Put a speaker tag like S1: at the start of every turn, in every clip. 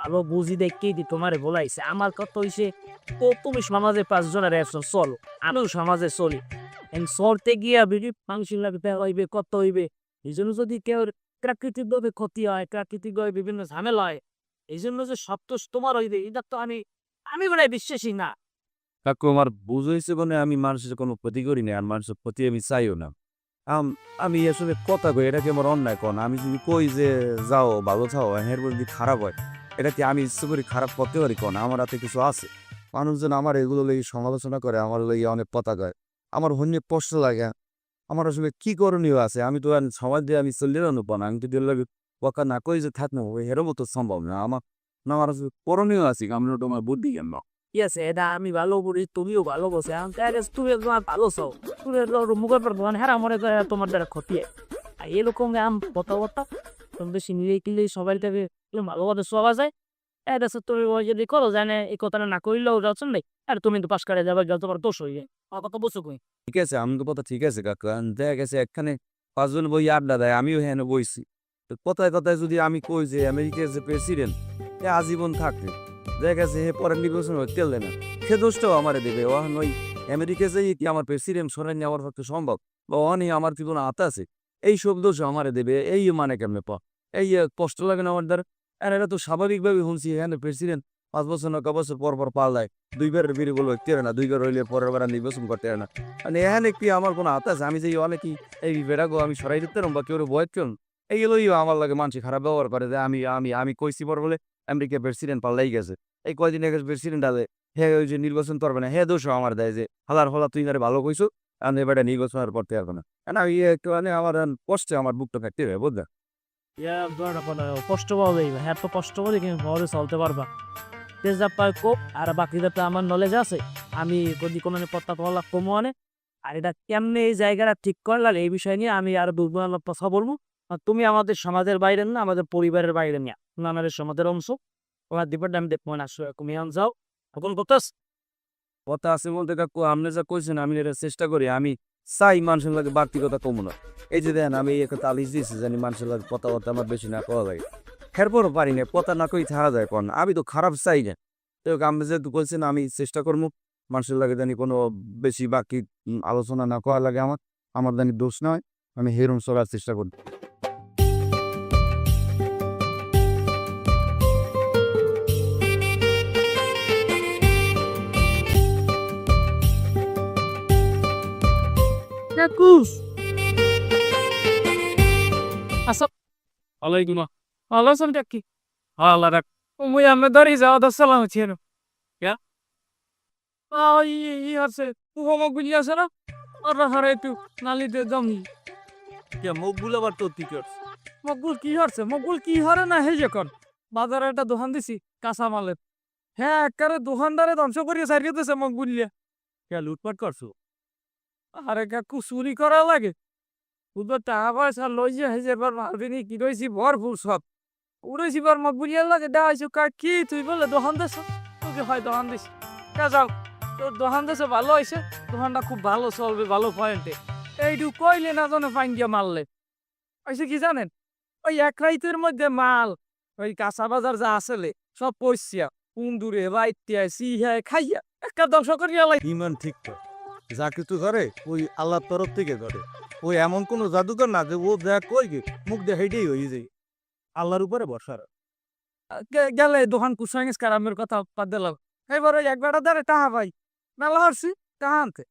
S1: ভালো বুঝি দেখেই দি তোমারে বলাইছে। আমার কথা হইছে তুমি সমাজে ৫ জনের একজন চলো। আমিও সমাজে চলি। চলতে গিয়া যদি মানুষের লাগে দেখা হইবে, কত হইবে। এইজন্য যদি কেউ প্রাকৃতিকভাবে ক্ষতি হয়, প্রাকৃতিকভাবে বিভিন্ন ঝামেলা হয়, এইজন্য যে সব দোষ তোমার হইবে এটা তো আমি মনে হয় বিশ্বাসী না।
S2: কাকু আমার বুঝ হইছে মানে আমি মানুষের কোনো ক্ষতি করি না আর মানুষের ক্ষতি আমি চাইও না। আমি আসলে কথা কই এটা কি আমার অন্যায় কোন? আমি যদি কই যে যাও ভালো থাও এর যদি খারাপ হয়, এটা কি আমি ইচ্ছে করে খারাপ করতে পারি কোন? আমার হাতে কিছু আছে। মানুষজন আমার এগুলো লইয়ে সমালোচনা করে, আমার লইয়ে অনেক কথা কয়। আমার হন্যে কষ্ট লাগে। আমার আসলে কি করণীয় আছে? আমি তো আর সমাজ দিয়ে আমি চলে যাবো না। আমি যদি এর লগে কথা না কই যে থাকবো এরকম তো সম্ভব না। আমার আসলে করণীয় আছে। আমি তোমার বুদ্ধি কেন?
S1: ঠিক আছে, এটা আমি ভালো বলি, তুমিও ভালো বলছো। এখন দেখা গেছে তুমি তোমার ভালো চাও। তুমি মুখের পর ধরেন হ্যাঁ মনে করে তোমার দ্বারা ক্ষতি হয়। আর এরকম কথাবার্তা তুমি বেশি নিলেই কিনলেই সবাই থেকে ভালোভাবে চলা যায়। এটা হচ্ছে তুমি ওই যদি করো জানে এই কথাটা না করলেও যাচ্ছ নাই। আর তুমি তো পাশ করে যাবে যত তোমার দোষ হইবে। আমার কথা বুঝছো কই?
S2: ঠিক আছে, আমগো কথা ঠিক আছে কাকু। দেখা গেছে একখানে ৫ জন বইয়া আড্ডা দেয়, আমিও হেনে বইছি। তো কথায়, কথায় যদি আমি কই যে আমেরিকার যে প্রেসিডেন্ট সে আজীবন থাকবে। দেখা গেছে হে পরের নির্বাচন হইতে দেয় না। সে দোষটাও আমারে দেবে। ওহন ওই আমেরিকা যেয়ে কি আমার প্রেসিডেন্ট সরাই নেওয়ার পক্ষে সম্ভব? বা ওহনই আমার কি কোনো হাত আছে? এইসব দোষও আমারে দেবে। এই মানে কেমনে এই কষ্ট লাগে না আমার দ্বারা? আর এটা তো স্বাভাবিকভাবে শুনছি এখানে প্রেসিডেন্ট ৫ বছর না ক বছর পর, পর পাল্টায়। ২ বারের বিরি বলে হইতে পারে না। ২ বার হইলে পরের বার আর নির্বাচন করতে পারে না। মানে এখানে কি আমার কোনো হাত আছে? আমি যে অনেকেই এই বেড়াগো আমি সরাই দিতে পারব বা কেউ ভয় কেন? এইগুলোই আমার লাগে মানুষে খারাপ ব্যবহার করে যে আমি আমি আমি কইছি পর বলে আমেরিকা প্রেসিডেন্ট পাল্টাই গেছে। এই কয়দিন আগে প্রেসিডেন্ট আলে হে ওই যে নির্বাচন করবে না, হে দোষও আমার দেয় যে হালার হলা তুই নারে ভালো কইছো। আমি এবারে নির্বাচন আর করতে পারবো না। না একটু মানে আমার কষ্টে আমার বুকটা ফেটে যায় বুঝলা?
S1: ইয়া ধরো কষ্ট পাওয়া যাইবে। হ্যাঁ তো কষ্ট করে কিন্তু ঘরে চলতে পারবা। তেজা পায় কোপ আর বাকিদের তো আমার নলেজ আছে। আমি যদি কোনো পত্তা তোলা কমো আনে আর এটা কেমনে এই জায়গাটা ঠিক করলাম এই বিষয় নিয়ে আমি আর কথা বলবো। আর তুমি আমাদের সমাজের বাইরে না, আমাদের পরিবারের বাইরে নিয়ে আমাদের সমাজের অংশ। তোমার দিবার আমি দেখবো না আসলে তুমি এখন যাও এখন করতেস।
S2: কথা আছে বলতে কাকু আপনি যা কইছেন আমি এটা চেষ্টা করি। আমি চাই মানুষের লাগে বাড়তি কথা কমু না। এই যে দেখেন আমি একটা তালিশ দিয়েছি জানি মানুষের লাগে কথাবার্তা আমার বেশি না কওয়া লাগে। এরপরও পারি না কথা না কই থাকা যায় কোন। আমি তো খারাপ চাই না। তো আপনি যেহেতু বলছেন আমি চেষ্টা করবো মানুষের লাগে জানি কোনো বেশি বাকি আলোচনা না করা লাগে আমার জানি দোষ নয়। আমি হেরম চলার চেষ্টা করি।
S1: কাকুস আচ্ছা ওয়ালাইকুম ভালো আছেন কি? আল্লাহ রাখ মুই আমি ধরি যাওয়া দা সালাম ছিল ইয়া ই আছে উপমক গুলি আছে না ওরা হারে একটু নালিতে জমি
S2: কে মুখগুলো আবার তো কি করছে?
S1: মকবুল কি হরছে মকবুল কি হরে না হে যখন বাজারে একটা দোকান দিছি কাঁচা মালের হ্যাঁ একেবারে দোকানদারে ধ্বংস করিয়ে সারিয়ে দিয়েছে মকবুলিয়া।
S2: কে লুটপাট করছো?
S1: আরে কাকু চুরি করা লাগে বুধবার টাকা পয়সা লই যে হেজে এবার মালবিনি কি রয়েছি ভরপুর সব উড়েছি বার মকবুলিয়ার লাগে দেওয়া হয়েছে কার কি তুই বলে দোকান দেশ তোকে হয় দোকান দিস কে যাও তোর দোকান দেশে ভালো হয়েছে দোকানটা খুব ভালো চলবে ভালো পয়েন্টে এইটু কইলে না জানে ফাইন দিয়ে মারলে হয়েছে কি জানেন ওই এক রাইতের মধ্যে মাল ওই কাঁচা বাজার যা আসলে সব পয়সা কুন্দুরে বাইতিয়া সিহায় খাইয়া একটা ধ্বংস করিয়া লাই
S3: ইমান ঠিক তো যা কিছু করে ওই আল্লাহর তরফ থেকে করে। ওই এমন কোন জাদুকর না যে ও যা কই গে মুখ দিয়ে হেঁটেই হয়ে যায়। আল্লাহর উপরে ভরসা রাখ।
S1: গেলে দোকান কুসাঙ্গিস কারামের কথা বাদ দিলাম এবার ওই এক বেটা ধরে টাহা পাই মেলা হরছি টাহা আনতে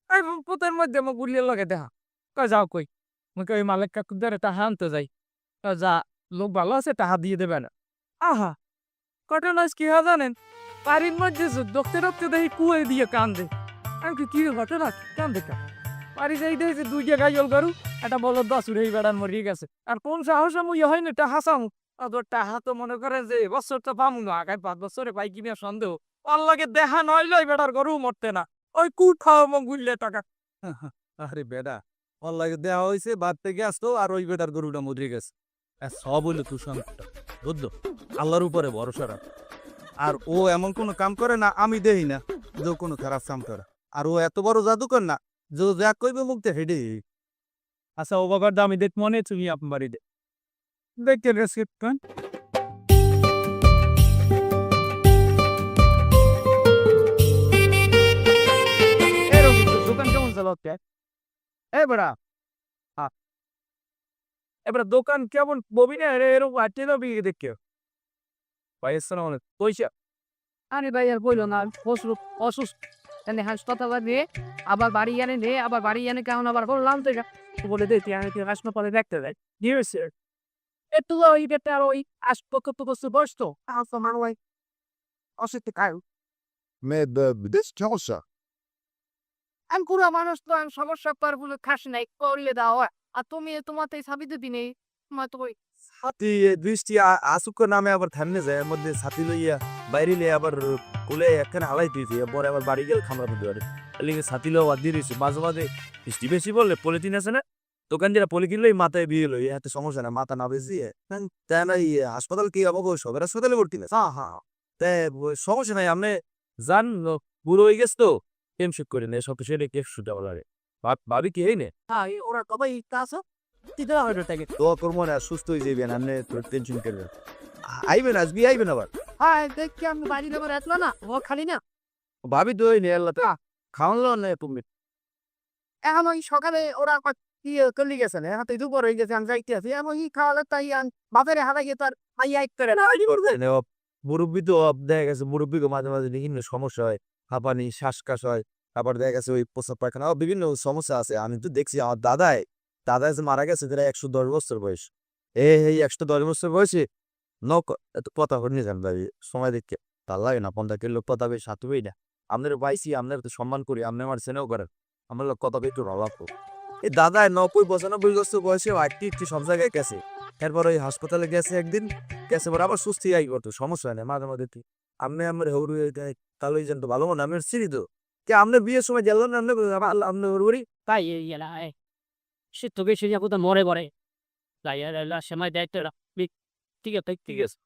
S1: এই পুতের মধ্যে মুখ গুলিয়ে লগে দেখা কই যাও কই মুখে ওই মালিক কাকুর ধরে টাহা আনতে যাই যা লোক ভালো আছে টাহা দিয়ে দেবে না আহা ঘটনা কি হয় জানেন বাড়ির মধ্যে দেখতে দেখতে দেখি কুয়ে দিয়ে কান্দে আমি কি ঘটনা কান্দে কা বাড়ি যাই দেখছি দুই জায়গায় জল গরু একটা বলো 10 উড়েই বেড়ান মরিয়ে গেছে আর কোন সাহস আমি হয় না টাহা চামু তোর টাহা তো মনে করে যে বছর তো পামু না আগামী 5 বছরে পাই কিনা সন্দেহ ওর লগে দেখা নইলো বেটার গরু মরতে না ওই কুঠাও মগ গুললে টাকা
S3: আরে বেটা ওর লাগে দেওয়া হয়েছে বাদ থেকে আসতো আর ওই বেটার গরুটা মরে গেছে। সব হইলো তুই সংকটটা বুঝলো। আল্লাহর উপরে ভরসা রাখ। আর ও এমন কোনো কাম করে না আমি দেই না যে ও কোনো খারাপ কাম করে। আর ও এত বড় জাদুকর না যে ও যা কইবে মুখ দিয়ে হেঁটে
S1: আচ্ছা ও বাবার দামি দেখ মনে তুমি আপনার বাড়িতে দেখতে রেসিপ্ট বেড়া এবার দোকান কেমন ববি না এরকম আটে না বিয়ে দেখে পয়সা না অনেক পয়সা
S4: আরে ভাই আর বললো না অসুস্থ অসুস্থ এনে হাসপাতালে নিয়ে আবার বাড়ি এনে নিয়ে আবার বাড়ি এনে কেমন আবার বললাম তো বলে দে তুই আমাকে হাসপাতালে দেখতে দেয় ডিয়ার স্যার একটু ওই বেটা আর ওই আসপক্ষ বস্তু বসতো আসো মানুষ অসুস্থ কায়ু
S5: Med discharge.
S4: আমি পুরো মানুষ তো আমি সমস্যা পার বলে খাস নাই করিয়ে দেওয়া আর তুমি তোমাতে সাবি দিবি নেই তোমার তো ওই
S2: ছাতি বৃষ্টি আসুক নামে আবার থামনে যায় এর মধ্যে ছাতি লইয়া বাইরে লিয়ে আবার কুলে একখানে হালাই দিয়েছি পরে আবার বাড়ি গেলে খামড়া করতে পারে লিগে ছাতি লো বাদ দিয়ে দিয়েছি মাঝে মাঝে বৃষ্টি বেশি বললে পলিথিন আছে না দোকান যারা পলি কিনলেই মাথায় বিয়ে লই এতে সমস্যা না মাথা না বেশি তাই না হাসপাতাল কি হবো সবের হাসপাতালে ভর্তি না হ্যাঁ হ্যাঁ তাই সমস্যা নাই আপনি যান বুড়ো হয়ে গেছে তো কেমশেক করে নে সব সেটা কেক শুতে লাগে ভাবি কি এই নে
S4: হ্যাঁ ওরা কবে আসো তুই দেওয়া হয়ে থাকে
S2: দোয়া করবো না সুস্থ হয়ে যাবেন আপনি টেনশন করবেন আইবেন আজকে আইবেন আবার
S4: হ্যাঁ দেখি আমি বাড়ি দেবো রাখলো না ও খালি না
S2: ভাবি দই নে আল্লাহ তা খাওয়ালো না তুমি
S4: এখন ওই সকালে ওরা করলি গেছে না এখন তুই দুপুর হয়ে গেছে আমি যাইতে আছি এমন খাওয়ালে তাই বাপের হারা গিয়ে তার মাইয়া এক করে না
S2: মুরব্বী তো দেখা গেছে মুরব্বীকে মাঝে মাঝে বিভিন্ন সমস্যা হয় হাঁপানি শ্বাসকাশ হয় তারপর দেখা গেছে ওই প্রস্রাব পায়খানা বিভিন্ন সমস্যা আছে আমি তো দেখছি আমার দাদা যে মারা গেছে যেটা 110 বছর বয়স এই 110 বছর বয়সে এত পতা করে নিয়ে যান ভাবি সময় দেখে তার লাগে না 50 কিলো পতা বেশ হাতুবেই না আপনার পাইছি আপনার তো সম্মান করি আপনি আমার সেনেও করেন আমার লোক কথা একটু ভালো লাগতো এই দাদা 90-95 বছর বয়সে একটি সব জায়গায় গেছে এরপর ওই হাসপাতালে গেছে একদিন গেছে পর আবার সুস্থ আই করতো সমস্যা হয় না মাঝে মাঝে আপনি আমার হরু তাহলে জানতো ভালো মনে আমি চিনি তো কে আপনার বিয়ের সময় গেল না আপনি হরুরি
S4: তাই এলা সে তো বেশি যাবো তো মরে পড়ে তাই সময় দায়িত্ব ঠিক আছে ঠিক আছে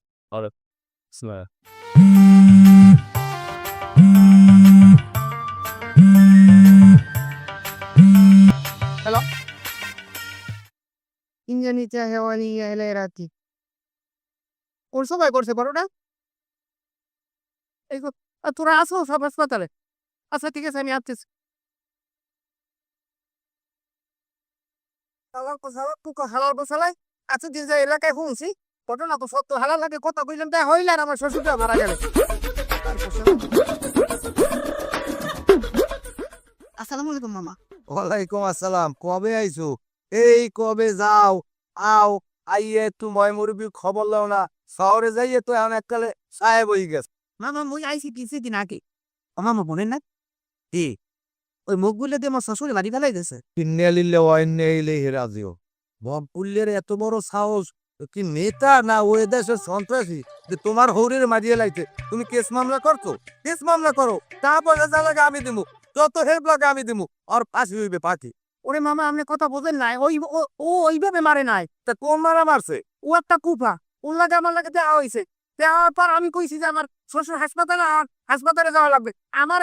S4: ইঞ্জানিতে হেওয়ানি এলে রাতি ওর সবাই করছে পারো না এই তোরা আসো সব হাসপাতালে আচ্ছা ঠিক আছে আমি আসতেছি হালাল বসালাই আচ্ছা যে এলাকায় শুনছি ঘটনা তো সত্য হালাল লাগে কথা কইলাম তাই হইল আর আমার শ্বশুরটা মারা গেল আসসালামু আলাইকুম মামা
S2: ওয়ালাইকুম আসসালাম কবে আইছো এই কবে যাও আও আইয়ে তুমি মুরব্বী খবর লাও না শহরে যাইয়ে তো এখন এককালে সাহেব হয়ে গেছে
S4: মামা মুই আইছি কিছুদিন আগে মামা বলেন না কি ওই মুখগুলো দিয়ে আমার শ্বশুরে বাড়ি ফেলাই দিয়েছে
S2: কিন্নেলিলে ওয়াইনেইলে হেরাজিও বমপুল্লের এত বড় সাহস কি নেতা না ওই দেশের সন্ত্রাসী যে তোমার হৌরের মারিয়ে লাইতে তুমি কেস মামলা করছো কেস মামলা করো তারপর যা লাগে আমি দিমু যত হেল্প লাগে আমি দিমু আর ফাঁসি হইবে পাখি
S4: ওরে মামা আপনি কথা বোঝেন নাই ও ওইভাবে মারে নাই
S2: তা কোন মারা মারছে
S4: ও একটা কুফা ওর লাগে আমার লাগে দেওয়া হয়েছে দেওয়ার পর আমি কইছি যে আমার শ্বশুর হাসপাতালে যাওয়া লাগবে আমার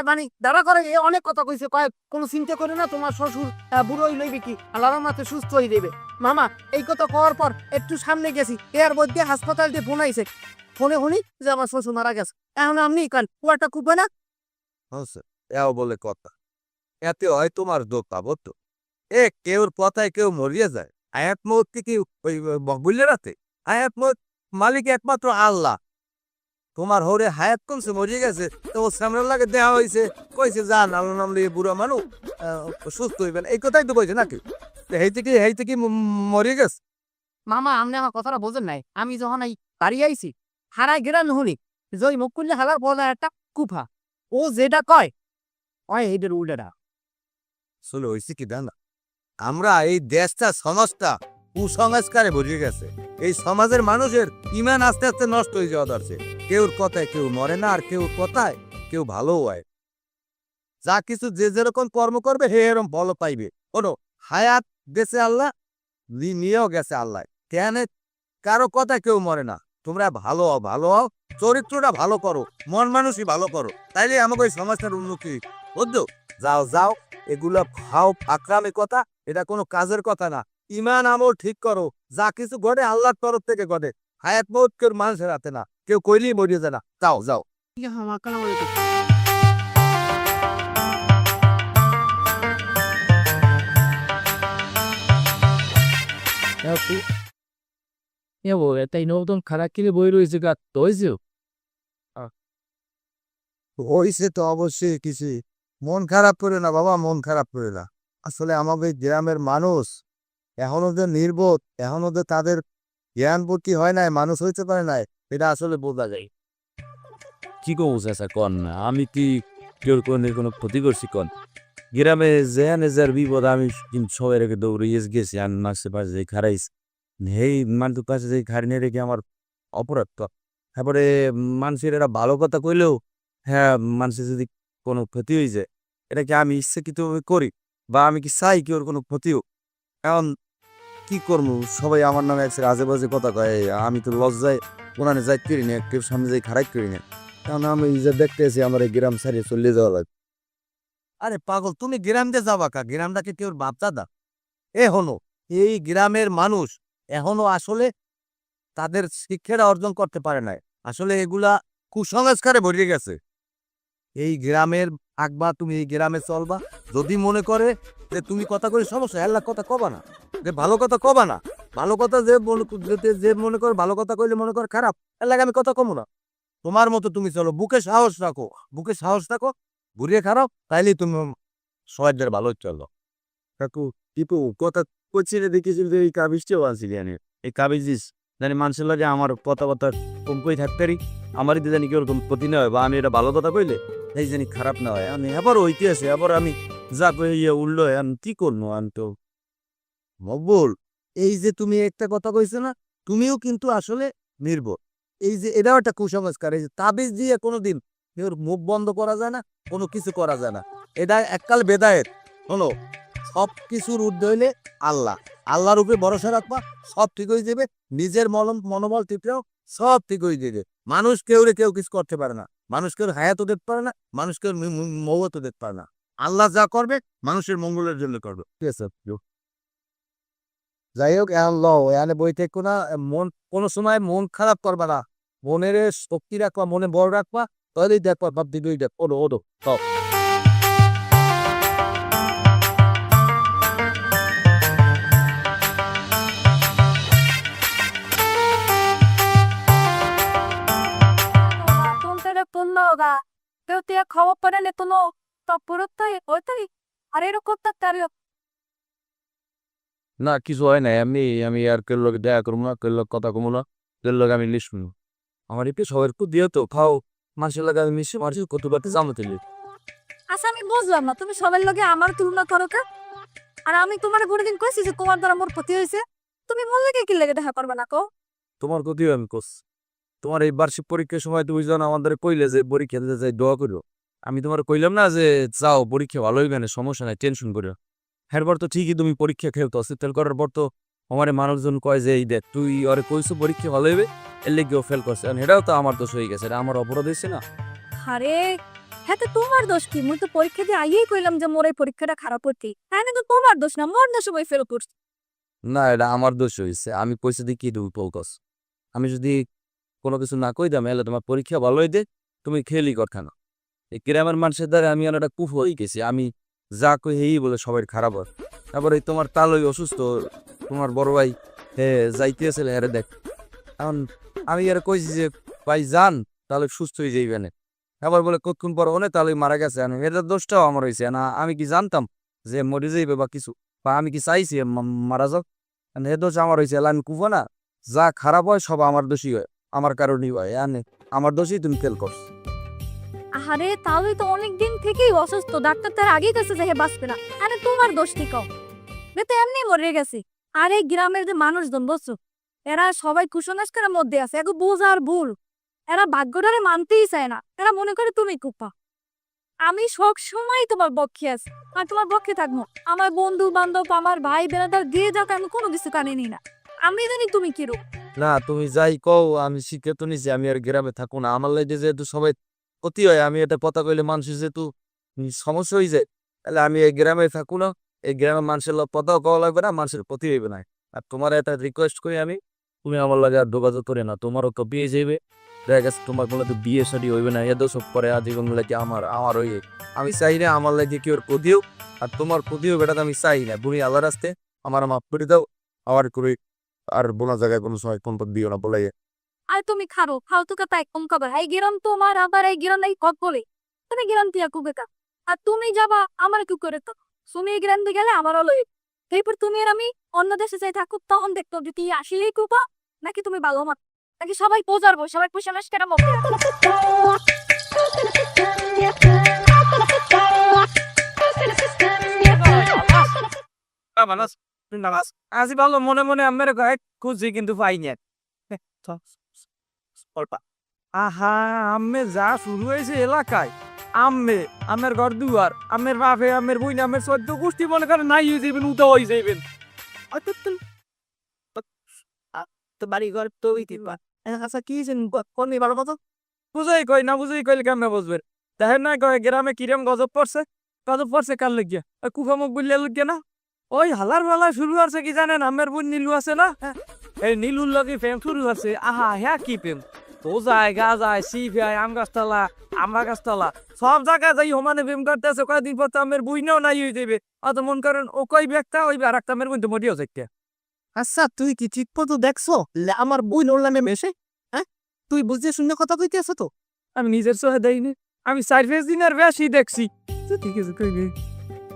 S4: মানে দাঁড়া করে অনেক কথা কইছে কয় কোনো চিন্তা করে না তোমার শ্বশুর বুড়োই লইবে কি আল্লাহর মাতে সুস্থ হয়ে দেবে মামা এই কথা কওয়ার পর একটু সামনে গেছি এর মধ্যে হাসপাতাল দিয়ে ফোন আইছে ফোনে শুনি যে আমার শ্বশুর মারা গেছে এখন আপনি কান ও একটা কুফা না
S2: হচ্ছে এও বলে কথা এতে হয় তোমার দোকা বুঝতো কেউর কথায় কেউ মরিয়ে যায় আয়াত মত কি ওই বকবুল্লে রাতে আয়াত মত মালিক একমাত্র আল্লাহ তোমার হরে হায়াত কমছে মরিয়ে গেছে তো ওর সামনে লাগে দেওয়া হয়েছে কইছে যান আল্লাহ নাম লিয়ে বুড়ো মানুষ সুস্থ হইবেন এই কথাই তো কইছে নাকি হেইতে কি মরিয়ে গেছে
S4: মামা আপনি আমার কথাটা বোঝেন নাই আমি যখন এই বাড়ি আইছি হারাই গেলাম শুনি যে ওই মুখ করলে হালার বলা একটা কুফা ও যেটা কয় এইটার উল্টাটা
S2: আসলে হয়েছে কি জানা আমরা এই দেশটা সমাজটা কুসংস্কারে ভরে গেছে এই সমাজের মানুষের ইমান আস্তে আস্তে নষ্ট হয়ে যাওয়া দরছে কেউর কথায় কেউ মরে না আর কেউ কথায় কেউ ভালো হয় যা কিছু যে যেরকম কর্ম করবে হে এরকম ভালো পাইবে কোনো হায়াত গেছে আল্লাহ নিয়েও গেছে আল্লাহ কেন কারো কথায় কেউ মরে না তোমরা ভালো হও চরিত্রটা ভালো করো মন মানুষই ভালো করো তাইলে আমাকে ওই সমাজটার উন্নতি বুঝছো যাও এগুলা ভাও আকরামি কথা এটা কোনো কাজের কথা না ইমান আমল ঠিক করো যা কিছু ঘটে আল্লাহর তরফ থেকে ঘটে হায়াত মৌত কেউ মানুষের হাতে না কেউ কইলেই মরিয়ে যায় না যাও
S4: আমার
S1: তাই নতুন খারাপ কিনে বই রয়েছে গা তো হয়েছে
S5: হইছে তো অবশ্যই কিছু মন খারাপ করে না বাবা, মন খারাপ করে না। আসলে আমাদের গ্রামের মানুষ এখনো যে নির্বোধ, এখনো যে তাদের জ্ঞান বুদ্ধি হয় নাই, মানুষ হইতে পারে নাই, এটা আসলে বোঝা যায়।
S2: কি কমু চাচা কন না, আমি কি কেউ কোনো ক্ষতি করছি কন? গ্রামে যেখানে যার বিপদ আমি কিন্তু সবাই রেখে দৌড়িয়ে গেছি, আর মানুষের পাশে যে খারাইছি, এই মানুষের পাশে যে খাড়ি নিয়ে রেখে আমার অপরাধ তো। তারপরে মানুষের এরা ভালো কথা কইলেও, হ্যাঁ মানুষের যদি কোনো ক্ষতি হয়ে যায়, এটা কি আমি ইচ্ছাকৃতভাবে করি বা আমি কি চাই কি ওর কোনো ক্ষতি হোক? এখন কি করবো, সবাই আমার নামে একসাথে আজে বাজে কথা কয়, আমি তো লজ্জায় কোনানে যাই করি না, কেউ সামনে যাই খারাপ করি না। কারণ আমি যে দেখতে এসে আমার এই গ্রাম ছাড়িয়ে চলে যাওয়া লাগে।
S3: আরে পাগল, তুমি গ্রাম দিয়ে যাবা কা? গ্রামটাকে কেউ বাপ দাদা? এ হলো এই গ্রামের মানুষ এখনো আসলে তাদের শিক্ষাটা অর্জন করতে পারে নাই। আসলে এগুলা কুসংস্কারে ভরে গেছে। এই গ্রামের থাকবা, তুমি এই গ্রামে চলবা, যদি মনে করে যে তুমি কথা কই সমস্যা, এল্লা কথা কবা না, যে ভালো কথা কবা না, ভালো কথা যে মনে করে ভালো কথা কইলে মনে করে খারাপ, এর লাগে আমি কথা কমু না। তোমার মতো তুমি চলো, বুকে সাহস রাখো, বুকে সাহস রাখো, ঘুরিয়ে খারাপ, তাইলেই তুমি সবাইদের ভালো চলো।
S2: কাকু টিপু কথা কইছিলে দেখেছিল যে এই কাবিজটিও আনছিলি আনে, এই কাবিজ দিস জানি মানুষের লাগে আমার কথাবার্তা কম কই থাকতে পারি, আমারই জানি কি ওরকম ক্ষতি না হয়, বা আমি এটা ভালো কথা কইলে এই জানি খারাপ না হয়। আমি আবার ওইতে আছে, আবার আমি যা কই ইয়ে উঠলো, আমি কি করবো? আমি তো
S3: মকবুল, এই যে তুমি একটা কথা কইছো না, তুমিও কিন্তু আসলে নির্ভর। এই যে এটাও একটা কুসংস্কার, এই যে তাবিজ দিয়ে কোনোদিন কেউ মুখ বন্ধ করা যায় না, কোনো কিছু করা যায় না। এটা এককাল বেদায়েত। শোনো, সব কিছুর ঊর্ধ্বে হইলে আল্লাহ। আল্লাহর উপরে ভরসা রাখবা, সব ঠিক হয়ে যাবে। নিজের মনোবল টিপেও সব ঠিক হয়ে যাবে। মানুষ কেউ কিছু করতে পারে না, মানুষ কেউ হায়াতও দিতে পারে না, মানুষ কেউ মৌতও দিতে পারে না। আল্লাহ যা করবে মানুষের মঙ্গলের জন্য করবে। ঠিক আছে?
S5: যাই হোক, এখন লও এখানে বই থেকো না, মন কোনো সময় মন খারাপ করবা না, মনের শক্তি রাখবা, মনে বড় রাখবা, তাহলেই দেখবা ভাব দিবই দেখ। ওডো ওডো সব
S6: 돈들을 분노가 그때 거워버리는 돈을 또 부럽다이 어떻게 아래로 꼽다따려
S2: না কিছু হয় নাই, এমনি আমি আর কেউ লোক দেখা করবো না, কেউ লোক কথা কমো না, কেউ লোক আমি লিস্ট শুনবো। আমার একটু সবার একটু দিয়ে তো খাও, মানুষের লাগে আমি মিশে মানুষের কত বাড়তে জামাতে লিখ।
S6: আচ্ছা আমি বুঝলাম না তুমি সবার লগে আমার তুলনা করো কা আর আমি তোমার কোনোদিন কইছি যে তোমার দ্বারা মোর ক্ষতি হয়েছে তুমি মোর লগে কি লেগে দেখা করবে না কো
S2: তোমার ক্ষতিও আমি করছি। তোমার এই বার্ষিক পরীক্ষার সময় তুমি যেন আমাদের কইলে যে পরীক্ষা দিতে যাই দোয়া করো, আমি তোমার কইলাম না যে যাও পরীক্ষা ভালো হইবে না, সমস্যা নাই, টেনশন করো। এরপর তো ঠিকই তুমি পরীক্ষা খেলতো, অসিফেল করার পর তো আমার মানুষজন কয় যে এই দেখ তুই ওরে কইছো পরীক্ষা ভালো হইবে, এর লেগেও ফেল করছে, আর এটাও তো আমার দোষ হয়ে গেছে, এটা আমার অপরাধ হয়েছে না?
S6: আরে হ্যাঁ তো তোমার দোষ কি মুই তো পরীক্ষা দিয়ে আইয়েই কইলাম যে মোর এই পরীক্ষাটা খারাপ হতে হ্যাঁ না তো তোমার দোষ না মোর দোষ বই ফেল করছি
S2: না এটা আমার দোষ হয়েছে, আমি কইছি দিয়ে কি তুমি পৌকস? আমি যদি কোনো কিছু না কই দাম এলে তোমার পরীক্ষা ভালো হইতে তুমি খেলি কথা না। এই গ্রামের মানুষের দ্বারা আমি আর একটা কুফ হয়ে গেছি, আমি যা কই হেই বলে সবাই খারাপ হয়। তারপরে এই তোমার তালই অসুস্থ, তোমার বড় ভাই যাইতে আসলে হ্যারে দেখ, এখন আমি আর কইছি যে ভাই যান তাহলে সুস্থ হয়ে যাইবে না, আবার বলে কতক্ষণ পর হলে তাহলে মারা গেছে, এটার দোষটাও আমার হয়েছে না। আমি কি জানতাম যে মরে যাইবে বা কিছু, বা আমি কি চাইছি মারা যাক? এ দোষ আমার হয়েছে, আমি কুফো না, যা খারাপ হয় সব আমার দোষই হয়, আমার কারণেই হয়, আমার দোষই তুমি ফেল করছো।
S6: আরে তাহলে তো অনেক দিন থেকেই অসুস্থ ডাক্তার তার আগেই কাছে যে হে বাঁচবে না আরে তোমার দোষ ঠিক বে তো এমনি মরে গেছে আর এই গ্রামের যে মানুষজন বলছো এরা সবাই কুসংস্কারের মধ্যে আছে এগো বোঝার ভুল এরা ভাগ্যটারে মানতেই চায় না এরা মনে করে তুমি কুপা আমি সব সময় তোমার পক্ষে আছি আর তোমার পক্ষে থাকবো আমার বন্ধু বান্ধব আমার ভাই বেড়াদার দিয়ে যাক আমি কোনো কিছু কানে নিই না আমি জানি তুমি কিরূপ
S2: না তুমি যাই কও, আমি শিখে তো নিছি, আমি আর গ্রামে থাকো না, আমার লাগে যেহেতু সবাই ক্ষতি হয়, আমি এটা কথা কইলে মানুষের যেহেতু সমস্যা হয়ে যায়, তাহলে আমি এই গ্রামে থাকো না, এই গ্রামের মানুষের লোক কথাও কওয়া লাগবে না, মানুষের ক্ষতি হইবে না। আর তোমার একটা রিকোয়েস্ট করি আমি, তুমি আমার লাগে আর যোগাযোগ করে না, তোমারও তো বিয়ে যাইবে, দেখা গেছে তোমার বলে তো বিয়ে শাদী হইবে না, এত সব করে আজীবন লাগে আমার হইয়ে, আমি চাই না আমার লাগে কি ওর ক্ষতি হোক, আর তোমার ক্ষতি হোক এটা তো আমি চাই না। তুমি আল্লাহ রাস্তে আমার মাফ করে দাও, আবার করে
S5: আর বোনা জায়গায় কোনো সময় ফোন দিও না বলাই
S6: আর তুমি খারো ফালতু কথা একদম কবে এই গেরাম তোমার আবার এই গেরাম এই কত বলে তুমি গেরাম তিয়া কুবে কা আর তুমি যাবা আমার কি করে তো তুমি এই গেরাম দিয়ে গেলে আমারও লই এরপর তুমি আর আমি অন্য দেশে যাই থাকুক তখন দেখতো যে তুই আসলেই কুপা নাকি তুমি ভালো মাত নাকি সবাই পোজারবো সবাই পয়সা মেশ কেন মতো
S1: আজি ভালো মনে মনে আমের গায়ে খুঁজি কিন্তু পাই না আহা আম্মে যা শুরু হয়েছে এলাকায় আমের ঘর দুয়ার আমের বাপে আমের বই আমের চোদ্দ গোষ্ঠী মনে করেন নাই হয়ে যাবেন উদা হয়ে যাবেন
S4: তো বাড়ি ঘর তো আচ্ছা কি কোন ভালো মতো
S1: বুঝাই কই না বুঝাই কইলে কেমনে বুঝবেন দেখেন না কয় গ্রামে কিরম গজব পড়ছে কার লাগিয়া কুফামুখ বললে লাগিয়া না ওই হালার বেলা শুরু আছে কি জানেন আমের বোন নীলু আছে না এই নীলুর লগে প্রেম শুরু আছে আহা হ্যাঁ কি প্রেম ও যায় গা যায় সিফাই আম গাছতলা আমরা গাছতলা সব জায়গায় যাই সমানে প্রেম করতেছে কয়েকদিন পর তো আমের বইনেও নাই হয়ে যাবে অত মন করেন ও কই ব্যক্তা ওই আর একটা আমের বোন তো মরিও যাইতে
S4: আচ্ছা তুই কি ঠিক মতো দেখছো আমার বই নড়লামে মেশে হ্যাঁ তুই বুঝতে শূন্য কথা কইতে আছো তো
S1: আমি নিজের চোখে দেইনি আমি 4-5 দিনের বেশি দেখছি তো ঠিক আছে কইবি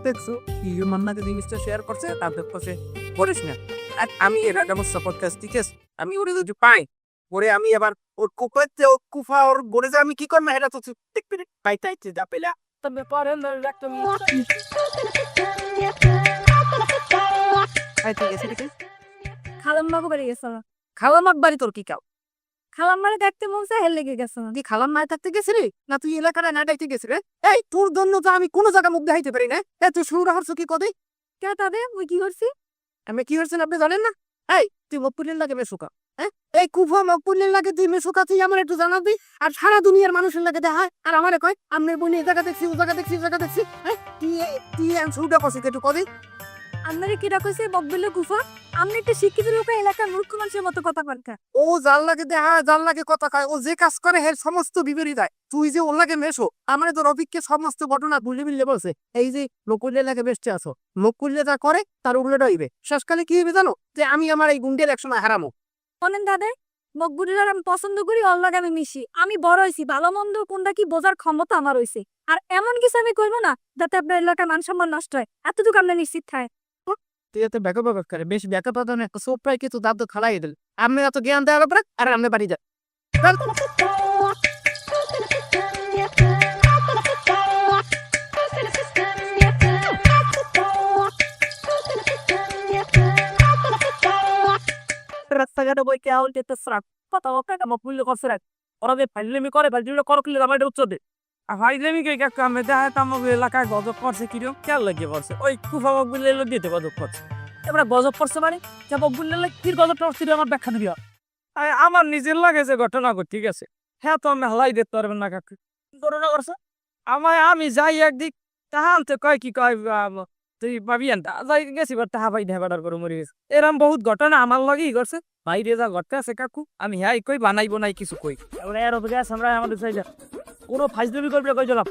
S4: দেখছো ইউ মান্নাকে জিনিসটা শেয়ার করছে তারপর করছে করিস না আর আমি এর আগে আমার সাপোর্ট কাজ ঠিক আছে আমি ওরে যদি পাই পরে আমি আবার ওর কুপাতে ও কুফা ওর বলে যে আমি কি করব এটা তো দেখবি পাইতাইতে যা পেলা
S1: তবে পরে একটা
S4: ঠিক আছে ঠিক আছে
S6: খালাম্মাকে বাড়ি গেছে না
S4: খালামাক বাড়ি তোর কি কাও
S6: খালাম্মারে দেখতে মন চায় হেল লেগে গেছে না
S4: তুই খালাম মায়ের থাকতে গেছিলি না তুই এলাকাটা না দেখতে গেছিলি এই তোর জন্য তো আমি কোনো জায়গা মুখ দেখাইতে পারি না তুই শুরু রাখছ কি কদি
S6: কে তাদের ওই কি করছি
S4: আমি কি হচ্ছেন আপনি জানেন না এই তুই মকপুলের লাগে মেসুকা হ্যাঁ এই কুফা মকপুলের লাগে তুই মেসুকা তুই আমার একটু জানাবি আর সারা দুনিয়ার মানুষের লাগে দেখায় আর আমারে কয় আমি বোন এই জায়গা দেখছি ও জায়গা দেখছি জায়গা দেখছি হ্যাঁ তুই শুরুটা করছিস একটু কদি
S6: আপনারে কি ডাকছে বকবিলে গুফা আপনি একটা শিক্ষিত লোক এলাকার মূর্খ মানুষের মতো কথা বলতে
S4: ও জাল লাগে দেখা জাল লাগে কথা কয় ও যে কাজ করে হের সমস্ত বিপরীত হয় তুই যে ওর লাগে মেশো আমার তোর অভিজ্ঞ সমস্ত ঘটনা বুঝলে মিললে বলছে এই যে মকুল্লে লাগে বেসতে আসো মকুল্লে যা করে তার উল্টোটা হইবে শেষকালে কি হইবে জানো যে আমি আমার এই গুন্ডের একসময় হারামো
S6: বলেন দাদা মকবুরের আমি পছন্দ করি ওর লাগে আমি মিশি আমি বড় হয়েছি ভালো মন্দ কোনটা কি বোঝার ক্ষমতা আমার হয়েছে আর এমন কিছু আমি করবো না যাতে আপনার এলাকার মান সম্মান নষ্ট হয় এতটুকু আপনার নিশ্চিত থাকে
S4: তুই এত ব্যাকআপ করে বেশ ব্যাকআপ না একটা সোপ প্রায় কিছু দাঁত খালাই দিল আমি এত জ্ঞান দেওয়ার ব্যাপারে আর আমি বাড়ি যা
S1: রাস্তাঘাটে বই কে আউল যেতে সরাক কথা ওকে কাম পুল্লে করছে রাখ ওরা যে ফাইলেমি করে ফাইলে করকলে আমার উচ্চ দে আর ফাইলেমি কে কাক কামে দেখা তাম এলাকায় গজব করছে কিরকম কেন লাগিয়ে করছে ওই কুফা বকবিলে এলো দিতে গজব করছে এবারে গজব করছে মানে যে বকবিলে কি গজব করছে আমার ব্যাখ্যা দিবি আমার নিজের লাগে যে ঘটনা ঠিক আছে হ্যাঁ তো আমি হালাই দিতে পারবেন না কাকু ঘটনা করছে আমি যাই একদিক তাহাতে কয় কি কয় তুই পাবি আনতা যাই গেছি বার তাহা পাই ঢেবাডার করে মরে গেছে এরম বহুত ঘটনা আমার লগেই করছে বাইরে যা ঘটতে আছে কাকু আমি হ্যাঁ কই বানাইবো নাই কিছু কই এবার এর ওদিকে আছে আমরা আমাদের চাই যা কোনো ফাইজলামি করবে কই জলাম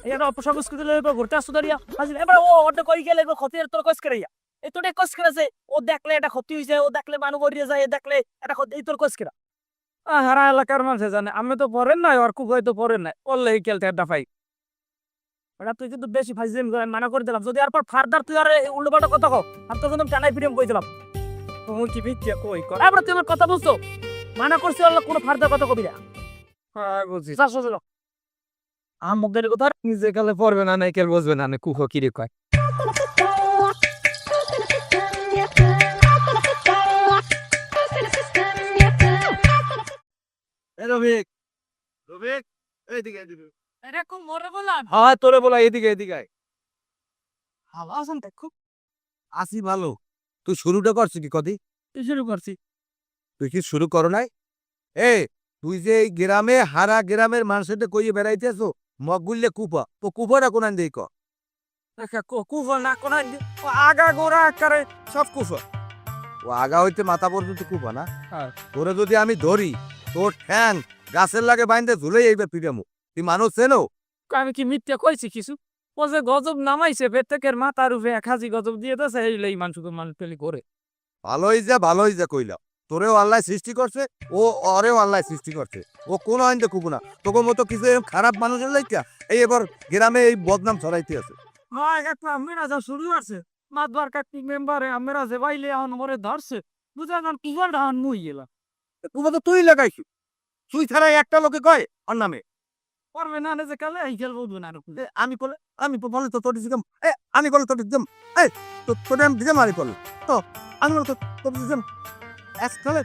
S1: এটা অপসংস্কৃতি লইব ঘুরতে আসতো দাঁড়িয়া এবার ও ওটা কই গেলে ক্ষতি তোর কস করাইয়া এই তোটা কস করেছে ও দেখলে এটা ক্ষতি হয়েছে ও দেখলে মানুষ মরিয়ে যায় দেখলে এটা ক্ষতি এই তোর কস করা হারা এলাকার মানুষ জানে আমি তো পড়েন নাই আর কুকুর তো পড়েন নাই পড়লে এই খেলতে একটা ফাই ওটা তুই কিন্তু বেশি ফাইজলামি মানা করে দিলাম যদি আর পর ফার্দার তুই আর উল্টোপাল্টা কথা কও আর তোর জন্য টানাই ফিরিয়ে কই দিলাম কি ভিত্তি কই কর এবার তুই আমার কথা বুঝছো মানা করছি আল্লাহ কোনো ফার্দার কথা কবি না হ্যাঁ বুঝছি মুখের কথা নিজে কালে পড়বে না নাই কেউ বুঝবে না কুহো কিরে কয়
S3: রবিক রবিক এইদিকে এইদিকে
S1: এরকম মরে বললাম
S3: হ্যাঁ তোরে বলা এদিকে এদিকে
S1: ভালো আছেন দেখো
S5: আসি ভালো তুই শুরুটা করছিস কি কদি
S1: তুই শুরু করছি
S5: তুই কি শুরু করো নাই এ তুই যে এই গ্রামে হারা গ্রামের মানুষের কইয়ে বেড়াইতেছো মগগুললে কুপা তো কুপাটা কোনান দেই ক
S1: কুফো না কোন আগা গোড়া আকারে সব কুফো
S5: ও আগা হইতে মাথা পর্যন্ত কুপা না
S1: হ্যাঁ।
S5: তোরে যদি আমি ধরি তোর ঠ্যাং গাছের লাগে বাইন্দে ঝুলে এইবার পিড়ামু তুই মানুষ চেনো
S1: আমি কি মিথ্যা কইছি কিছু ও যে গজব নামাইছে প্রত্যেকের মাথার উপরে 1000 গজব দিয়ে দেছে এই মানুষ মানুষ পেলি করে
S5: ভালোই যা কইলাম তোরেও আল্লাহ সৃষ্টি করছে, ও ওরেও আল্লাহ সৃষ্টি করছে। ও কোনো আইনতে কুকু না, তোকে মতো কিছু এরকম খারাপ মানুষের লাইকা এই এবার গ্রামে এই বদনাম ছড়াইতে আছে।
S1: হয় একটা আমেরা যা শুরু করছে মাতবার কাটনি মেম্বারে আমেরা যে বাইলে এখন মরে ধরছে বুঝা যান কুয়ার ধান মুই গেলা
S5: কুবা তো তুই লাগাইছি, তুই ছাড়া একটা লোকে কয় ওর নামে।
S1: করবে না যে কালে এই খেল বলবো না আর
S5: এ, আমি বলে তো তোর দিলাম, আমি বলে তোর দিলাম, তোর আমি দিলাম, আমি বলে তো আমি বলে তোর দিলাম আজকালে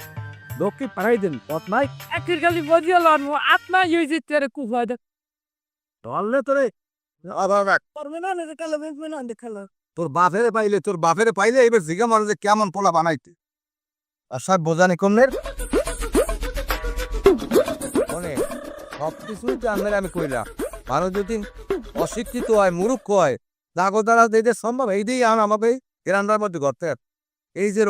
S1: লোককে পাড়াই দেন পথ নাই একের খালি বজিয়া লানবো আত্মা ইয়ে যেতে আরে কুফায় দেখ
S5: ধরলে তোরে আবার রাখ।
S1: করবে না যে কালে বেঁচবে না দেখালো
S5: তোর বাপেরে পাইলে এবার জিগা মারে যে কেমন পোলা বানাইতে আর সব বোঝানি কমনের অনেক সব কিছুই তো আমি কইলাম। মানুষ যদি অশিক্ষিত হয়, মূর্খ হয়, দাগো দ্বারা দিতে সম্ভব এই দিয়েই আমাকে গ্রান্ডার মধ্যে করতে হয়। এই যে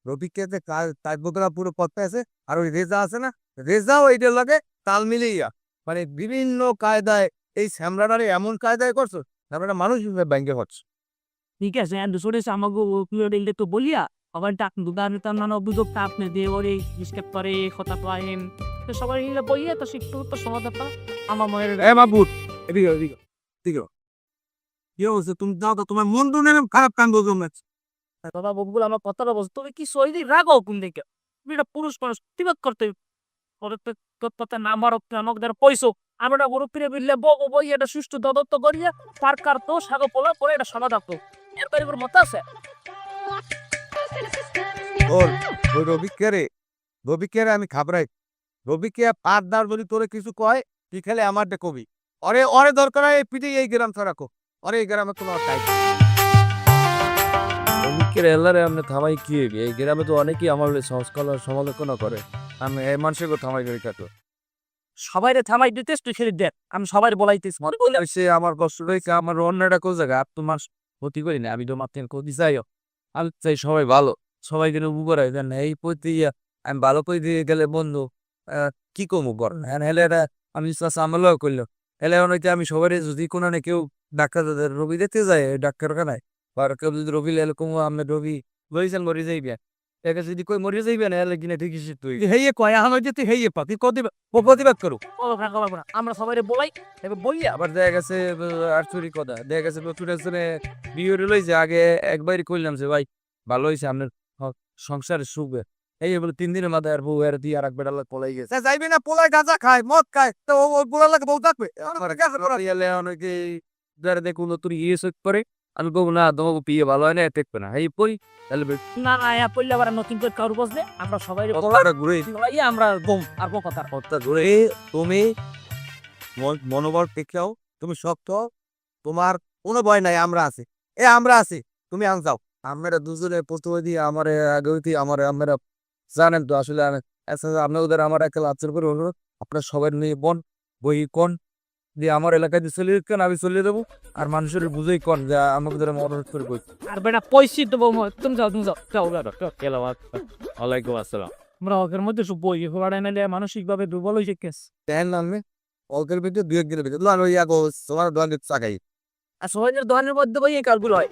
S5: রবিকিয়াতে কাজবদরা পুরো পথে আছে, আর ওই রেজা আছে না, রেজাও এইটার লাগে তাল মিলিয়া মানে বিভিন্ন কায়দায় এই স্যামরাটারে এমন কায়দায় করছো স্যামরাটা মানুষ হিসেবে ব্যাংকে হচ্ছে।
S1: ঠিক আছে এন্ড সোরেস আমাকে ওগুলো তো বলিয়া আবার ডাক দুদারে তার নানা অভিযোগটা আপনি দিয়ে ওরে ডিসকাপ করে কথা পাইন তো সবাই মিলে বলিয়া তো শিক্ষক তো সমাধানটা আমার মনের
S5: এ বাবুর এদিকে এদিকে এদিকে কি হচ্ছে? তুমি যাও তো, তোমার মন তো নেই খারাপ কান বলছো না।
S1: দাদা বকুল আমার কথাটা বলছো তুমি কি সইদি রাগো কোন দিকে তুমি একটা পুরুষ মানুষ প্রতিবাদ করতে ওদের তো তোর নাম আর আমাকে দ্বারা পয়সো আমরা গরু ফিরে বিললে বগো বই এটা সুষ্ঠু তদন্ত করিয়া সরকার তো সাগো পোলা করে এটা সমাধান তো এর বাইরে মত আছে
S5: ওর ওই রবিকে আমি খাবরাই, রবিকে পার দার বলি তোরে কিছু কয় তুই খেলে আমার ডে কবি অরে দরকার হয় এই পিঠে এই গ্রাম ছাড়াকো, অরে এই গ্রামে কোনো টাইপ
S2: অনেকের এলারে আপনি থামাই কি হইবে? এই গ্রামে তো অনেকেই আমার সংস্কার সমালোচনা করে, আমি এই মানুষকে থামাই করে কাটো
S1: সবাইরে থামাই দিতেছ তুই খেলি দেখ আমি সবাই বলাইতেছি মনে বলে
S2: সে আমার কষ্ট রয়েছে, আমার অন্যটা কোন জায়গায় আর তোমার ক্ষতি করি না, আমি তো মাত্র ক্ষতি চাইও, আমি চাই সবাই ভালো, সবাই যেন উপর হয় জান এই প্রতি আমি ভালো করে দিয়ে গেলে বন্ধু কি কমু কর হেলে এটা আমি আমলাও করলো এলে অনেকে আমি সবাই যদি কোনো না কেউ ডাক্তার রবি দেখতে যায় ডাক্তার খানায় বা কেউ যদি রবি লেলে কমু আমি রবি লইছেন মরি যাইবে একে যদি কই মরি যাইবে না এলে কিনা ঠিকই তুই
S3: হেয়ে কয় এখন যে তুই হেয়ে পা তুই প্রতিবাদ করো।
S1: আমরা সবাই বলাই এবার বলিয়া
S2: আবার দেখা গেছে আর চুরি কথা দেখা গেছে নতুন একজনে বিয়ে লইছে আগে একবারই কইলাম যে ভাই ভালো হয়েছে আপনার সংসারে সুখে এই বলে 3 দিনের মাথায় আর বউ এর দিয়ে আর একবার আল্লাহ পলাই গেছে
S5: যাইবে না, পোলায় গাঁজা খায় মদ খায় তো ওই পোলা লাগে বউ থাকবে
S2: ইয়ালে অনেকে যারা দেখুন নতুন ইয়ে চোখ করে আমি বলবো না তোমাকে বিয়ে ভালো হয় না দেখবে না এই পই তাহলে
S1: না না ইয়া পড়লে আবার নতুন করে কারো বসলে আমরা সবাই
S2: কথাটা ঘুরে
S1: আমরা গম আর কথা
S2: কথা ঘুরে
S5: তুমি মনোবল টেকাও, তুমি শক্ত, তোমার কোনো ভয় নাই, আমরা আছি আমরা আছি, তুমি আন যাও।
S2: আমরা দুজনে প্রতিবাদী আমার আগে আমার আমরা জানেন তো আসলে আপনি ওদের আমার একটা লাচের করে অনুরোধ আপনার সবাই নিয়ে বই কন দিয়ে আমার এলাকায় দিয়ে চলে কেন আমি চলে দেবো আর মানুষের বুঝেই কন যে আমাকে ধরে অনুরোধ করে বই
S1: আর বেটা পয়সা দেবো তুমি যাও যাও গেলাম
S2: ওয়ালাইকুম আসসালাম
S1: আমরা ওকের মধ্যে সব বই বাড়াই নাইলে মানসিকভাবে দুর্বল হয়েছে কেস
S5: দেখেন না আমি অল্পের ভিতরে 2-1 দিনের ভিতরে আমি তোমার দোকান দিতে চাকাই
S1: আর সবাইয়ের দোকানের মধ্যে বই এই কাজগুলো হয়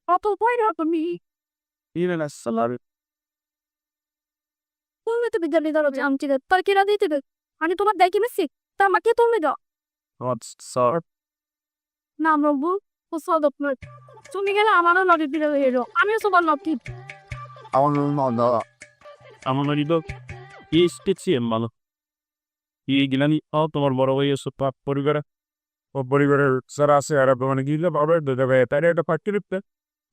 S1: কত পয় না তুমি
S6: তুমি তো বিদ্যালয় ধরো জানছি তোর কিনা দিতে আমি তোমার দেখি মিশি তা আমাকে তুমি দাও না প্রভু ও সদপ্রত তুমি গেলে আমারও লগে দিলে হেরো আমিও সবার লক্ষ্মী
S3: আমার তো কি স্টেছি ভালো কি গিলানি তোমার বড় ভাই এসব পরিবারে ও পরিবারের যারা আছে আর মানে গিলে বাবার দেবে তাই একটা ফ্যাক্টরি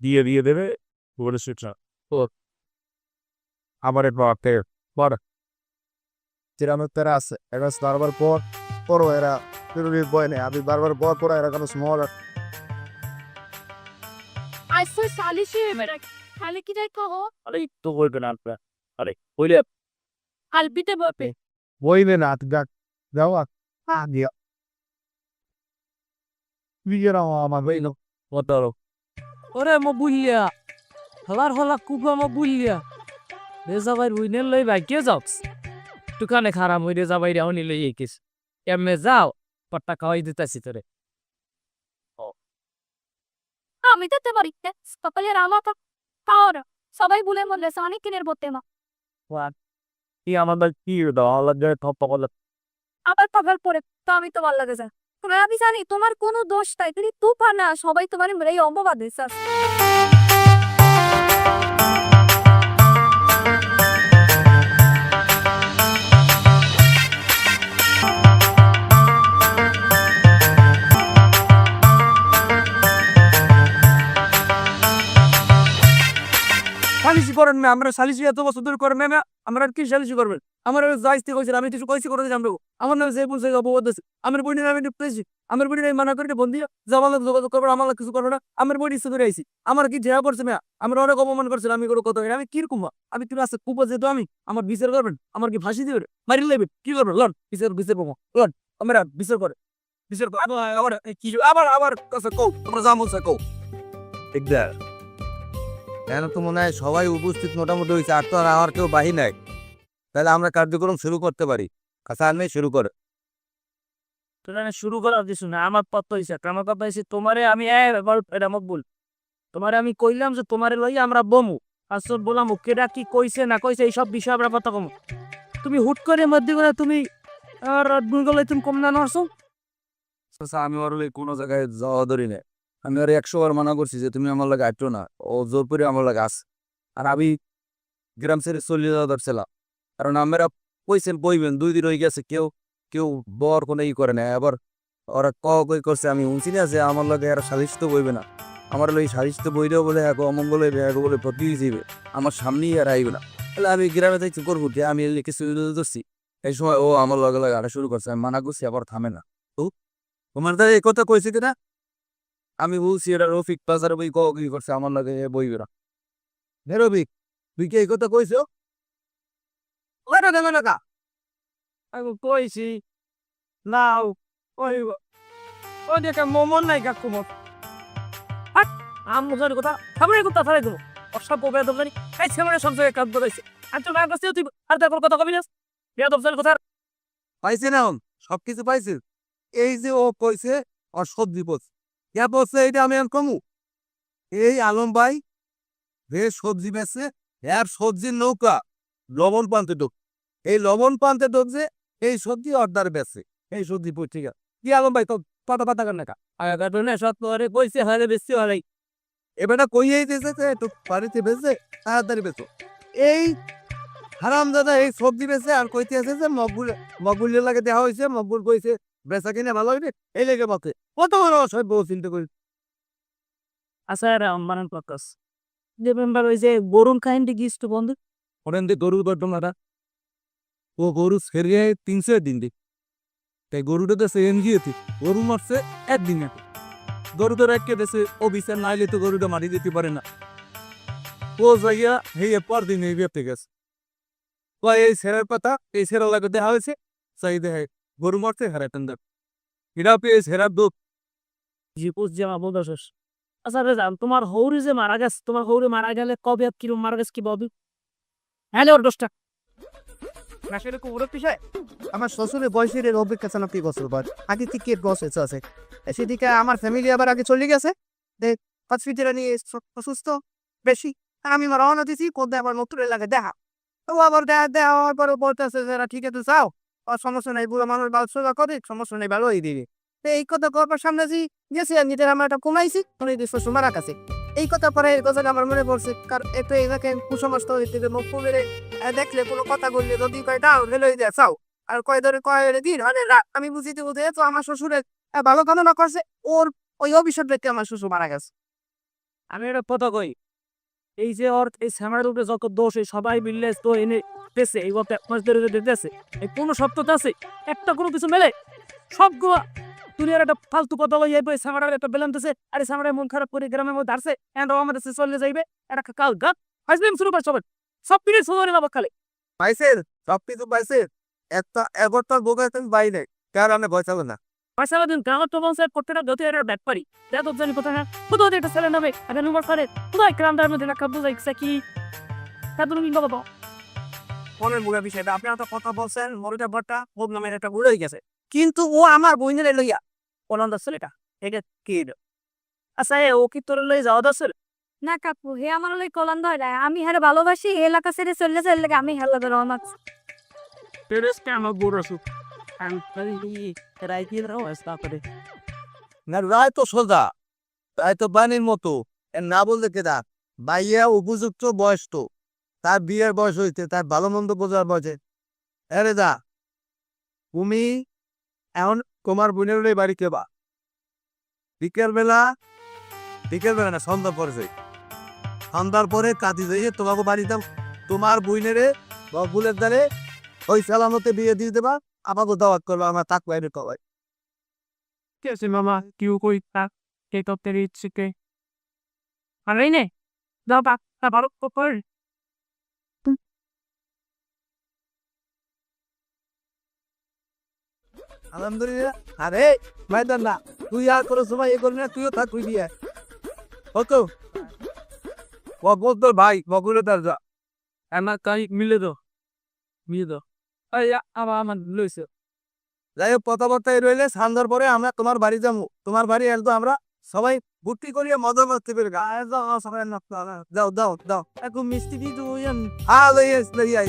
S3: দিয়ে দেবে বলে সেটা আমার বাপে
S5: চিরামের তেরা আছে এবার বারবার পর এরা ফিরুরির বয় নেই, আমি বারবার পর এরা কেন স্মল
S6: আইসো সালিশে মেরা খালি কি যাই কहो
S3: আরে তো বলবে না আপনার আরে বইলে
S6: আলবিতে বাপে
S5: বইবে না ডাক যাও দিয়া বিয়েরা আমার বই না
S2: কতারো
S1: ওরে মো বুলিয়া হলার হলা কুবা মো বুলিয়া রেজা ভাই উইনের লই ভাই কে যাও একটুখানে খারাপ হইরে যাবাই রে নিলে এই কিস এমনি যাও পট্টা খাওয়াই দিতেছি তোরে
S6: আমি যেতে পারি না। সকালের আলোটা পাওয়ার সবাই বলে বললেছে অনেক কিনের বলতে মা
S1: কি আমাদের কি আল্লাহ জয় থপ্পা করলে
S6: আবার পাগাল পরে তো আমি তো ভালো লাগে যায় আমি জানি তোমার কোনো দোষ তাই তুমি তুফা না সবাই তোমার এই অম্ববাদ দিচ্ছে
S1: সালিশি করেন না আমরা সালিশি এত বছর ধরে করেন না আমরা আর কি সালিশি করবেন আমার যাইতে কইছিল আমি কিছু কইছি করে জানবো আমার নামে যে বলছে অপবাদ আছে আমার বই আমি প্রেসি আমার বই মানা করে বন্ধি জামাল যোগাযোগ করবো আমার কিছু করবো না আমার বই ইচ্ছে করে আইছি আমার কি ঝেয়া করছে মেয়া আমার অনেক অপমান করছিল আমি কোনো কথা আমি কিরকম আমি কি আছে কুপা যেহেতু আমি আমার বিচার করবেন আমার কি ফাঁসি দিবে মারি লেবে কি করবেন লন বিচার পাবো লন আমরা বিচার করে বিচার আবার কি আবার কাছে কও তোমরা যা বলছে কও
S5: ঠিকদার কেন তো মনে হয় সবাই উপস্থিত মোটামুটি হয়েছে আর তো আর আমার কেউ বাহি নাই তাহলে আমরা কার্যক্রম শুরু করতে পারি আচ্ছা আর নেই শুরু করে
S1: তোরা শুরু করার কিছু না আমার পথ হয়েছে আমার কথা হয়েছে তোমারে আমি এটা মকবুল তোমারে আমি কইলাম যে তোমারে লই আমরা বমু আসল বললাম কেডা কি কইছে না কইছে এইসব বিষয় আমরা কথা কমু তুমি হুট করে মধ্যে করে তুমি আর গুগলে তুমি কম না নরছো
S2: আমি ওর কোনো জায়গায় যাওয়া ধরি না আমি আর 100 বার মানা করছি যে তুমি আমার লাগে আইটো না ও জোর করে আমার লাগে আস আর আমি গ্রাম ছেড়ে চলে যাওয়া ধরছিলাম কারণ আমরা কইছেন বইবেন 2 দিন হয়ে গেছে কেউ বর কোনো ই করে না আবার ওরা কই করছে আমি শুনছি না যে আমার লাগে আর সালিশ তো বইবে না আমার ওই সালিশ তো বইলেও বলে এক অমঙ্গল হইবে এক বলে প্রতি যাইবে আমার সামনেই আর আইবে না তাহলে আমি গ্রামে যাইছি করবো কি আমি কিছু ধরছি এই সময় ও আমার লগে লাগে আটা শুরু করছে আমি মানা করছি আবার থামে না তো তোমার দাদা এই কথা কইছে কিনা আমি বলছি এটা রফিক বাজারে বই কি করছে আমার লাগে বইবে না রফিক তুই কি এই কথা কইছ
S1: আমি কইছি না ওই ওই দেখে মমন নাই কাকু মত আমুজের কথা খাবারের কথা ফেলে দেবো অসভ্য বেদব জানি এই ছেলে সব জায়গায় কাজ ধরেছে আর তো না কাছে তুই আর তারপর কথা কবি না বেদব জানি কথা
S5: পাইছে না সবকিছু পাইছে এই যে ও কইছে আর সবজি পড়ছে কে বলছে এইটা আমি আর কমু এই আলম ভাই বেশ সবজি বেচছে এর সবজির নৌকা লবণ পান্তে ঢোক এই লবণ পান্তে ঢোকছে এই সবজি অর্ডার বেচছে এই সবজি পত্রিকা কি আলম ভাই তো
S1: পাতা কর না কা আগে না সব তোরে কইছে হারে বেশি হারাই
S5: এবারটা কইয়েই দিয়েছে যে একটু বাড়িতে বেচে তাড়াতাড়ি বেচো এই হারাম দাদা এই সবজি বেচে আর কইতে আছে যে মকবুলের লাগে দেওয়া হয়েছে মকবুল কইছে বেচা কিনে ভালো হইবে এই লেগে বাতে কত বড় অসভ্য চিন্তা করি
S1: আচ্ছা মানান প্রকাশ যে মেম্বার ওই যে বরুণ কাহিনী গিয়েছিল বন্ধু
S3: ওরেন দিয়ে গরুর ঘটনাটা ও গরু ছেড়ে 300 দিন দি তাই গরুটা দেশে এনজিওতে গরু মারছে একদিন আগে গরুটা রেখে দেশে ও বিচার নাইলে তো গরুটা মারি দিতে পারে না ও যাইয়া হেয়ে পর দিন এই ব্যক্তি গেছে এই ছেড়ার পাতা এই ছেড়া লাগে দেখা হয়েছে চাই দেখে গরু মারছে হারাতেন দেখ এটা পেয়ে ছেড়ার দুধ
S1: জি পুষ যে আমার বন্ধু শেষ আচ্ছা রে জান তোমার হৌরি যে মারা গেছে তোমার হৌরি মারা গেলে কবে কিরম মারা গেছে কি বলবি হ্যাঁ ওর দোষটা
S4: আসলে কুকুরের বিষয় আমার শ্বশুরের বয়সের এর অভিজ্ঞতা 90 বছর বয়স আগে থেকে বয়স আছে সেদিকে আমার ফ্যামিলি আবার আগে চলে গেছে দেখ হসপিটালে নিয়ে অসুস্থ বেশি আমি রওনা দিছি কোথায় আবার নতুন লাগে দেখা ও আবার দেওয়া হওয়ার পরে বলতেছে যারা ঠিক আছে যাও আর সমস্যা নেই বুড়ো মানুষ ভালো সোজা করে সমস্যা নেই ভালো হয়ে দিবি তো এই কথা কবার সামনে গেছি আর নিজের আমার একটা কমাইছি শ্বশুর মারা কাছে এই কথা পরে এই কথাটা আমার মনে পড়ছে কারণ একটু এলাকায় কুসমস্ত হইতে মুখ ফুলের দেখলে কোনো কথা বললে যদি কয় দাও হেলে দেয় চাও আর কয় ধরে কয় দিন আরে আমি বুঝিতে বুঝে তো আমার শ্বশুরের ভালো কামনা করছে ওর ওই অভিশাপ দেখতে আমার শ্বশুর মারা গেছে
S1: আমি একটা কথা কই এই যে ওর এই স্যামার উপরে যত দোষ এই সবাই মিললে তো এনে দেশে এই গত 1 মাস ধরে দিতেছে এই কোনো সত্যতা আছে একটা কোনো কিছু মেলে সবগুলো দুনিয়ার একটা ফালতু কথা লই যাইবে স্যামারের একটা বেলান্তেছে আরে স্যামারের মন খারাপ করে গ্রামের মধ্যে আসছে এন্ড আমাদের সে চলে যাইবে এটা কাল গাত হাজবেম শুরু করে সব পিড়ে শুরু না বকালে
S5: পাইছেন সব কিছু পাইছেন একটা এগরটার বোকা তুমি বাইরে কার আমি ভয় চাবে না
S1: পয়সা দিন গ্রামের তো বংশে প্রত্যেকটা গতি এর ব্যাট পারি যা তো জানি কোথায় কোথাও একটা ছেলে নামে আগে নম্বর করে কোথায় গ্রামটার মধ্যে রাখা বুঝাই কি কাদুন কি বাবা
S4: ফোনের বুড়া বিষয়টা আপনি তো কথা বলছেন মরুটা বটটা বোধ নামের একটা বুড়ো হয়ে গেছে কিন্তু ও আমার বইনের লইয়া পলান্দ ছেলেটা এটা কি এটা? আচ্ছা ও কি তোর লই যাওয়া দছিল?
S6: না কাকু হে আমার লই কলন্দ হয় না আমি হেরে ভালোবাসি এই এলাকা ছেড়ে চলে চলে লাগে আমি হেলা বের আমার
S1: তেরেস কেন বুড়ো সুখ
S5: না রায় তো সোজা, রায় তো বাণীর মতো। এর না বলতে কেদা বাইয়া উপযুক্ত বয়স তো, তার বিয়ের বয়স হইতে, তার ভালো মন্দ বোঝার বয়সে। আরে দা তুমি এখন তোমার বোনের ওই বাড়িতে বা বিকেলবেলা, বিকেলবেলা না সন্ধ্যা পরে যাই, সন্ধ্যার পরে কাঁদি যাইয়ে তোমাকে বাড়িতে তোমার বোনেরে বা বুলের দ্বারে ওই সালামতে বিয়ে দিয়ে দেবা, আমাকে দাওয়াত করবা, আমার তাক বাইরে কবাই।
S1: ঠিক আছে মামা কিউ কই তাক কে তো তেরি চিকে আরে নে দাও বাক তা ভালো কর
S5: আলহামদুলিল্লাহ। আরে মাইদান না, তুই আর কোনো সময় এ করবি না, তুইও থাক, তুই বিয়ে হতো বকবক তোর ভাই বকুলে তার যা।
S1: আমার কাই মিলে দাও এই আমার লইছে
S5: যাই হোক কথাবার্তায় রইলে সন্ধ্যার পরে আমরা তোমার বাড়ি যাবো, তোমার বাড়ি একদম আমরা সবাই ভর্তি করিয়া মজা করতে পেরে যাও সবাই যাও দাও দাও
S4: এখন মিষ্টি দিয়ে
S5: লইয়াই